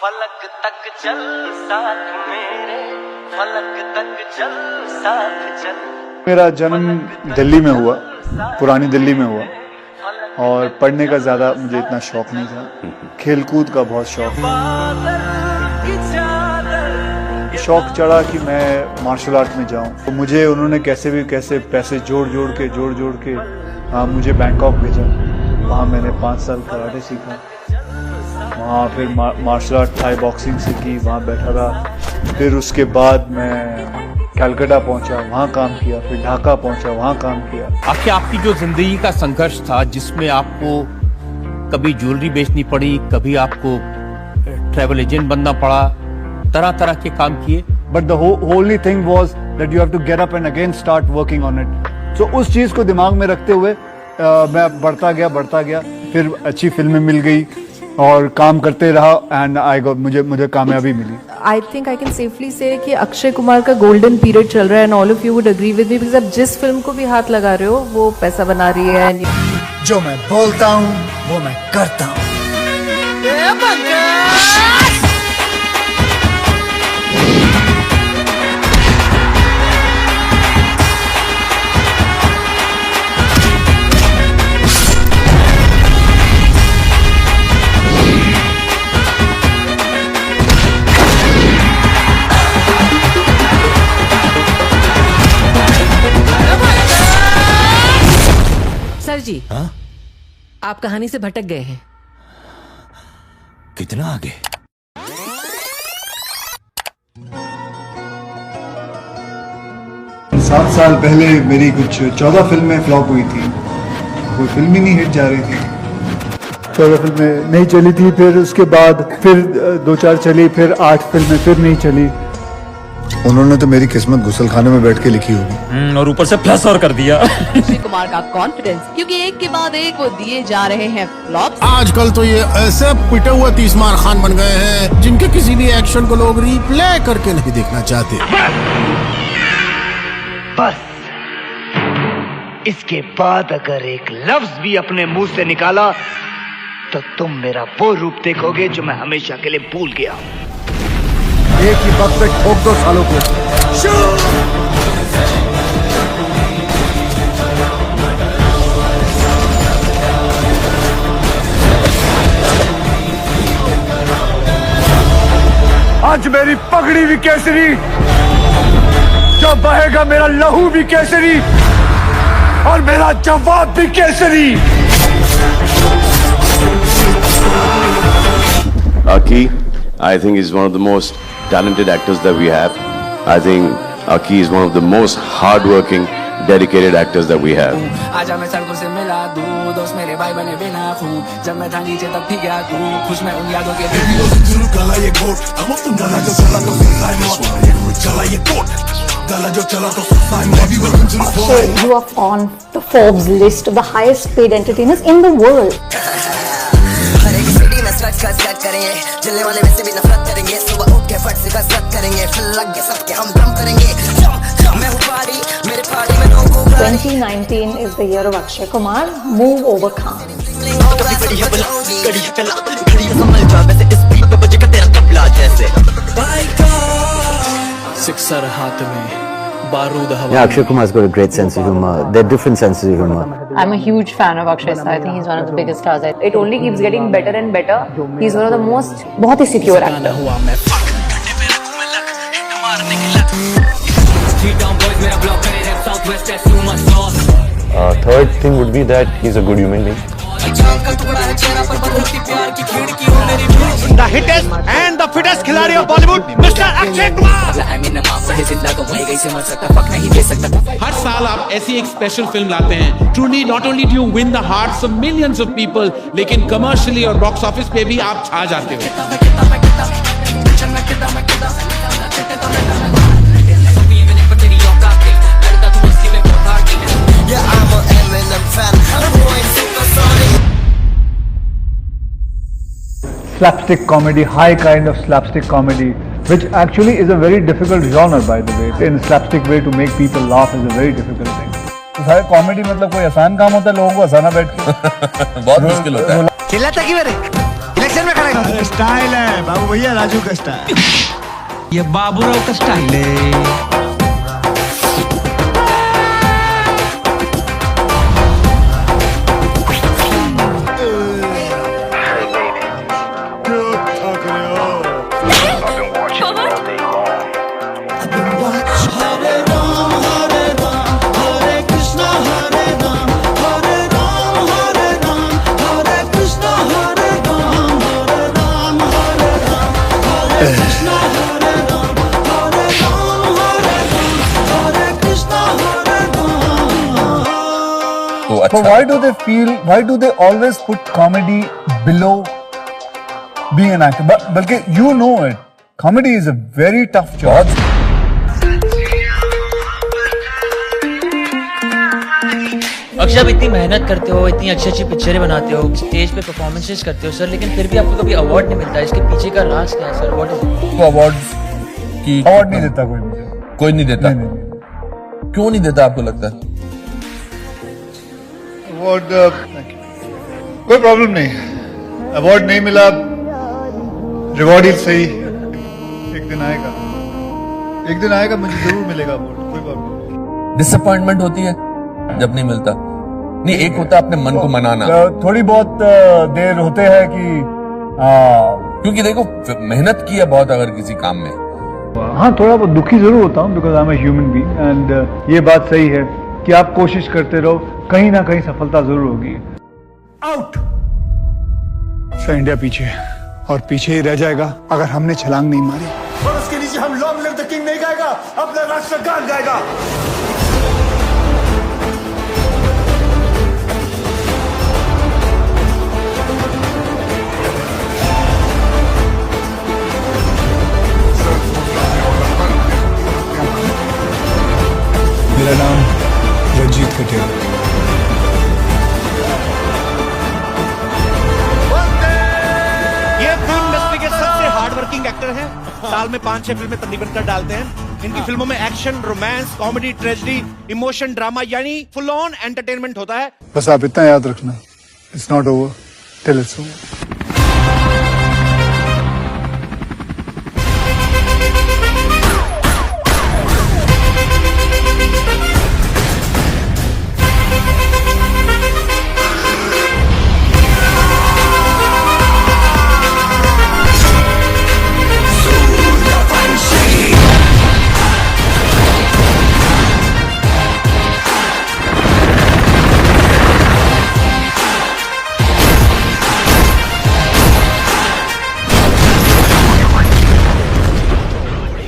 फलक तक चल साथ मेरे, फलक तक चल साथ चल। मेरा जन्म दिल्ली में हुआ, पुरानी दिल्ली में हुआ, और पढ़ने का ज़्यादा मुझे इतना शौक नहीं था। खेलकूद का बहुत शौक चढ़ा कि मैं मार्शल आर्ट में जाऊं। तो मुझे उन्होंने कैसे पैसे जोड़ जोड़ के मुझे बैंकॉक भेजा। वहाँ मैंने 5 साल कराटे सीखा, वहाँ फिर मार्शल आर्ट थाई बॉक्सिंग सीखी, वहाँ बैठा रहा। फिर उसके बाद मैं कलकत्ता पहुंचा, वहाँ काम किया, फिर ढाका पहुंचा, वहाँ काम किया। आखिर आपकी जो जिंदगी का संघर्ष था, जिसमें आपको कभी ज्वेलरी बेचनी पड़ी, कभी आपको ट्रैवल एजेंट बनना पड़ा, तरह तरह के काम किए, but the holy thing was that you have to get up and again start working on it. So उस चीज़ को दिमाग में रखते हुए मैं बढ़ता गया, फिर अच्छी फिल्में मिल गई और काम करते रहा एंड मुझे कामयाबी मिली। I think I can safely say कि अक्षय कुमार का गोल्डन पीरियड चल रहा है and all of you would agree with me, because आप जिस फिल्म को भी हाथ लगा रहे हो वो पैसा बना रही है। जो मैं बोलता हूँ वो मैं करता हूँ। सर जी, हाँ? आप कहानी से भटक गए हैं। कितना आगे? सात साल पहले मेरी कुछ 14 फिल्में फ्लॉप हुई थी, कोई फिल्म ही नहीं हिट जा रही थी। 14 फिल्में नहीं चली थी, फिर उसके बाद फिर 2-4 चली, फिर 8 फिल्में फिर नहीं चली। उन्होंने तो मेरी किस्मत गुसलखाने में बैठ के लिखी होगी, और ऊपर से प्लस और कर दिया। अक्षय कुमार का कॉन्फिडेंस, क्योंकि एक के बाद एक वो दिए जा रहे हैं फ्लॉप्स। आजकल तो ये ऐसे पिटे हुए तीसमार खान बन गए हैं जिनके किसी भी एक्शन को लोग रिप्ले करके नहीं देखना चाहते। बस इसके बाद अगर एक लफ्ज भी अपने मुंह से निकाला तो तुम मेरा वो रूप देखोगे जो मैं हमेशा के लिए भूल गया। एक ही वक्त पे ठोक दो सालों को। आज मेरी पगड़ी भी केसरी, जब बहेगा मेरा लहू भी केसरी, और मेरा जवाब भी Kesari. Aki, I think is one of the most talented actors that we have. I think Aki is one of the most hard-working, dedicated actors that we have. आजा मैं सड़कों से मिला दूँ, दोस्त मेरे भाई बने बिना खून, जब मैं था नीचे तब थी क्या तू, खुश मैं उन यादों के गला ये गोट, गला जो चला तो चला ये गोट, गला जो चला तो So you are on the Forbes list of the highest paid entertainers in the world. हर एक सिटी में स्ट्रट करेंगे, जलने वाले वैसे भी नफरत करेंगे, सुबह उठ के फट से कसरत करेंगे, फिर लग के सबके हम दम करेंगे। मैं हूँ पार्टी, मेरे पार्टी में लोगों को 2019 is the year of Akshay Kumar. Move overcome. Sixer हाथ में बारूद हवा। Yeah, Akshay Kumar's got a great sense of humor. They're different senses of humor. I'm a huge fan of Akshay. I think he's one of the biggest stars. It only keeps getting better and better. He's one of the most बहुत ही secure actor. Third thing would be that he's a good human being. The hittest and the fittest खिलाड़ी of Bollywood, Mr. Akshay Kumar. हर साल आप ऐसी एक special film लाते हैं। Truly, not only do you win the hearts of millions of people, लेकिन commercially और box office पे भी आप छा जाते हो। Slapstick comedy, high kind of slapstick comedy, which actually is a very difficult genre, by the way. In slapstick way to make people laugh is a very difficult thing. तो सारे comedy मतलब कोई आसान काम होता है लोगों को हंसाना बैठ के? बहुत मुश्किल होता है। चिल्लाता क्यों रे? एक्शन में करेगा। स्टाइल है बाबू भैया, राजू का स्टाइल। ये बाबूराव का स्टाइल है। So why do they always put comedy below being an actor? But बल्कि you know it, comedy is a very tough job. Akshay, आप इतनी मेहनत करते हो, इतनी अच्छी अच्छी पिक्चरें बनाते हो, स्टेज पे परफॉर्मेंसेस करते हो सर, लेकिन फिर भी आपको कभी अवार्ड नहीं मिलता। इसके पीछे का राज क्या है सर? व्हाट इज तो अवार्ड नहीं देता कोई मुझे। कोई नहीं देता? नहीं। क्यों नहीं देता आपको लगता है? अवार्ड कोई प्रॉब्लम नहीं, अवार्ड नहीं मिला, रिवॉर्ड ही सही, एक दिन आएगा, मुझे जरूर मिलेगा अवार्ड, कोई प्रॉब्लम नहीं। डिसअपॉइंटमेंट होती है जब नहीं मिलता? नहीं, एक होता है अपने मन को मनाना। थोड़ी बहुत देर होते हैं कि क्योंकि देखो मेहनत की है बहुत अगर किसी काम में। हाँ, थोड़ा बहुत दुखी जरूर होता हूँ, because I am a human being, and ये बात सही है कि आप कोशिश करते रहो, कहीं ना कहीं सफलता जरूर होगी। आउट। इंडिया पीछे है और पीछे ही रह जाएगा अगर हमने छलांग नहीं मारी। और उसके नीचे हम लॉन्ग लिव द किंग नहीं गाएगा, अपना राष्ट्रगान गाएगा। मेरा नाम रंजीत कटेल। ये फिल्म इंडस्ट्री के सबसे हार्ड वर्किंग एक्टर हैं। साल में 5-6 फिल्में तकरीबन कर डालते हैं। इनकी फिल्मों में action, romance, comedy, tragedy, emotion, drama यानी फुल ऑन एंटरटेनमेंट होता है। बस आप इतना याद रखना, it's not over till it's over.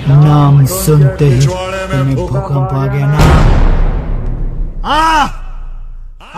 नाम सुनते ही तुम्हें भूकंप आ गया ना।